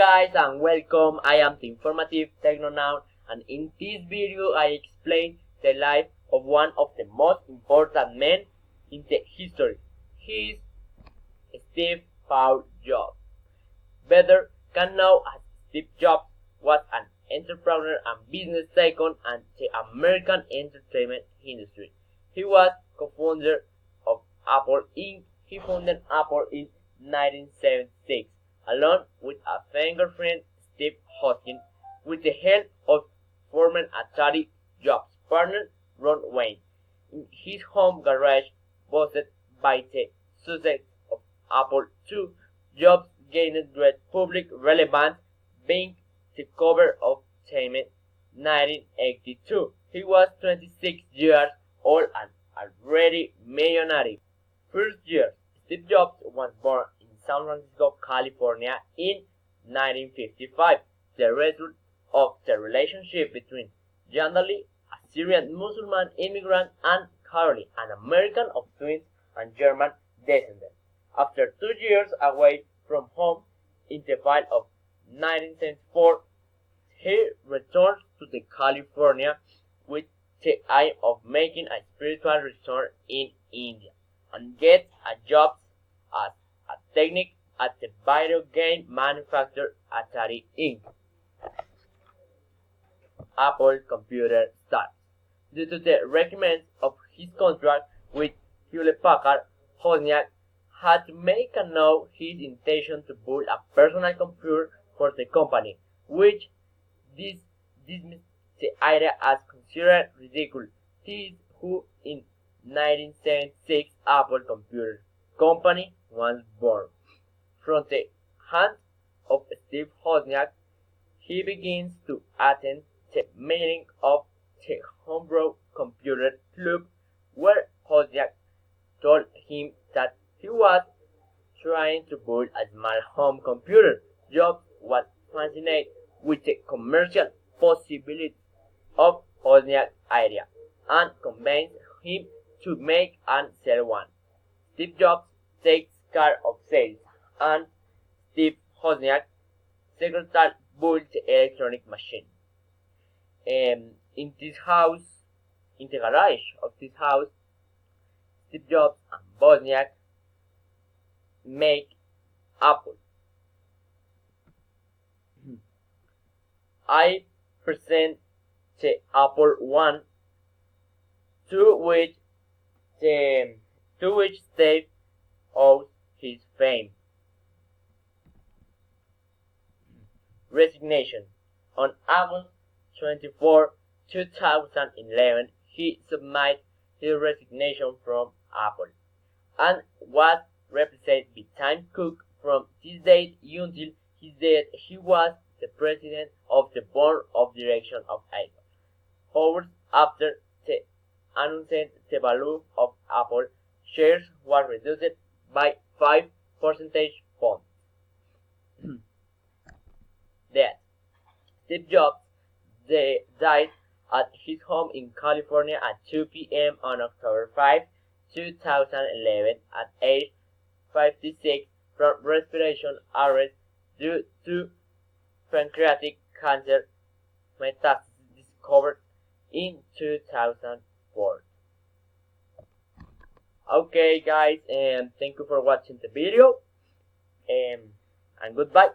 guys and welcome. I am the informative Technonaut, and in this video I explain the life of one of the most important men in the history. He is Steve Paul Jobs. Better can know as Steve Jobs was an entrepreneur and business tycoon in the American entertainment industry. He was co-founder of Apple Inc. He founded Apple in 1976, along with a younger friend, Steve Hoskins, with the help of former Atari Jobs partner Ron Wayne, in his home garage. Boosted by the success of Apple II, Jobs gained great public relevance, being the cover of Time in 1982. He was 26 years old and already millionaire. First year, Steve Jobs was born in San Francisco, California in 1955, the result of the relationship between Yandali, a Syrian Muslim immigrant, and Caroline, an American of twins and German descent. After 2 years away from home in the fall of 1974, he returned to the California with the aim of making a spiritual return in India and get a job as a technique at the video game manufacturer Atari Inc. Apple Computer starts. Due to the requirements of his contract with Hewlett-Packard, Wozniak had to make known his intention to build a personal computer for the company, which dismissed the idea as considered ridiculous. This who in 1976 Apple Computer Company was born. From the hands of Steve Wozniak, he begins to attend the meeting of the Homebrew Computer Club, where Wozniak told him that he was trying to build a small home computer. Jobs was fascinated with the commercial possibilities of Wozniak's idea and convinced him to make and sell one. Steve Jobs takes care of sales, and Steve Wozniak, secretary, built the electronic machine. In this house, in the garage of this house, Steve Jobs and Wozniak make Apple. I present the Apple I, to which Steve owes his fame. Resignation. On August 24, 2011, he submitted his resignation from Apple and was replaced by Tim Cook. From this date until his death, he was the president of the board of directors of Apple. Hours after the announcement, the value of Apple shares was reduced by 5 percentage points. Death. Steve Jobs died at his home in California at 2 p.m. on October 5, 2011, at age 56 from respiration arrest due to pancreatic cancer metastasis discovered in 2004. Okay guys, and thank you for watching the video, and goodbye.